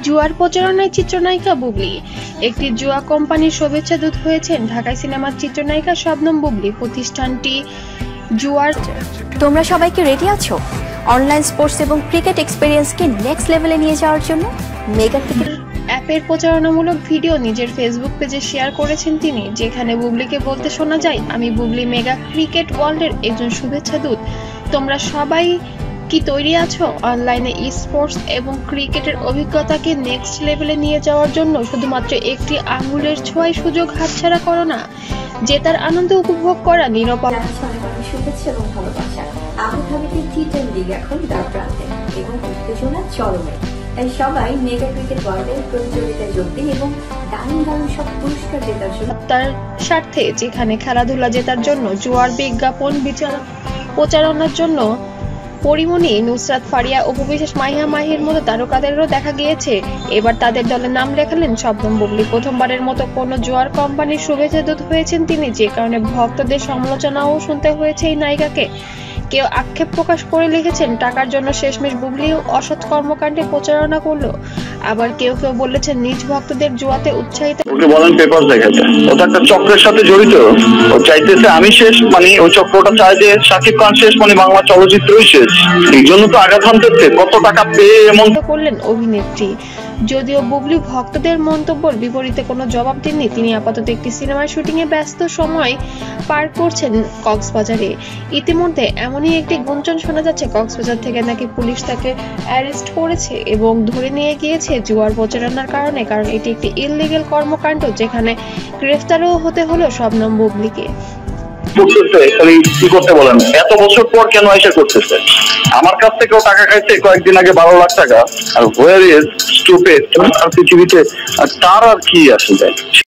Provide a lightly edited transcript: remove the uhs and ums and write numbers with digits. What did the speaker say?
জুয়ার প্রচারণায় চিত্রনায়িকা বুবলি। একটি জুয়া কোম্পানির শুভেচ্ছা দূত হয়েছেন ঢাকায় সিনেমার চিত্রনায়িকা শবনম বুবলি। প্রতিষ্ঠানটি জুয়ার। তোমরা সবাই কি রেডি আছো অনলাইন স্পোর্টস এবং ক্রিকেট এক্সপেরিয়েন্সকে নেক্সট লেভেলে নিয়ে যাওয়ার জন্য? মেগা ক্রিকেট অ্যাপের প্রচারণামূলক ভিডিও নিজের ফেসবুক পেজে শেয়ার করেছেন তিনি, যেখানে বুবলিকে বলতে শোনা যায়, আমি বুবলি, মেগা ক্রিকেট ওয়ার্ল্ডের একজন শুভেচ্ছা দূত। তোমরা সবাই কি তৈরি আছো অনলাইনে স্পোর্টস এবং ক্রিকেটের অভিজ্ঞতাকে নেক্সট লেভেলে নিয়ে যাওয়ার জন্য? শুধুমাত্র একটি আঙুলের ছোঁয়ায় সুযোগ হাতছাড়া করো না, জেতার আনন্দ উপভোগ করা নিরপেক্ষ। শুভেচ্ছা এবং ভালোবাসা। আবুধাবিতে টি10 লিগ এখন দ্বার প্রান্তে এবং উত্তেজনা চরমে। তাই সবাই মেগা ক্রিকেট ওয়ার্ল্ডের প্রতিযোগিতায় যোগ দিন এবং দারুণ দারুণ সব পুরস্কার জেতার জন্য। তার স্বার্থে যেখানে খেলাধুলা জেতার জন্য জুয়ার বিজ্ঞাপন প্রচারণার জন্য পরিমণি, নুসরাত ফারিয়া, উপবিশেষ মাহিয়া মাহির মতো তারকাদেরও দেখা গিয়েছে, এবার তাদের দলে নাম লেখালেন শবনম বুবলি। প্রথমবারের মতো কোনো জুয়ার কোম্পানির শুভেচ্ছা দূত হয়েছেন তিনি, যে কারণে ভক্তদের সমালোচনাও শুনতে হয়েছে এই নায়িকাকে। কেউ আক্ষেপ প্রকাশ করে লিখেছেন, টাকার জন্য শেষমেশ বুবলিও অসৎ কর্মকাণ্ডে প্রচারণা করলো। আবার কেউ কেউ বলেছেন, নিজ ভক্তদের জুয়াতে উৎসাহিত। ওকে বলেন পেপার দেখাতে, ও তো একটা চক্রের সাথে জড়িত। ও চাইতেছে আমি শেষ, মানে ওই চক্রটা চায় যে শাকিব খান শেষ, মানে বাংলা চলচ্চিত্রই শেষ। এই জন্য তো আঘাত হানতেছে, কত টাকা পেয়ে এমন করলেন অভিনেত্রী। যদিও বুবলি ভক্তদের মন্তব্যের বিপরীতে কোনো জবাব দেননি। তিনি আপাতত একটি সিনেমার শুটিংয়ে ব্যস্ত সময় পার করছেন কক্সবাজারে। ইতিমধ্যে এমনই একটি গুঞ্জন শোনা যাচ্ছে, কক্সবাজার থেকে নাকি পুলিশ তাকে অ্যারেস্ট করেছে এবং ধরে নিয়ে গিয়েছে জুয়ার প্রচারণার কারণে, কারণ এটি একটি ইললিগ্যাল কর্মকাণ্ড, যেখানে গ্রেফতারও হতে হলো শবনম বুবলিকে। কি করতে বলেন, এত বছর পর কেন এসে করতেছে? আমার কাছ থেকেও টাকা খাইছে কয়েকদিন আগে 12 লাখ টাকা। আর হোয়ার ইজ স্টুপিড, আর পৃথিবীতে তার আর কি আসলে।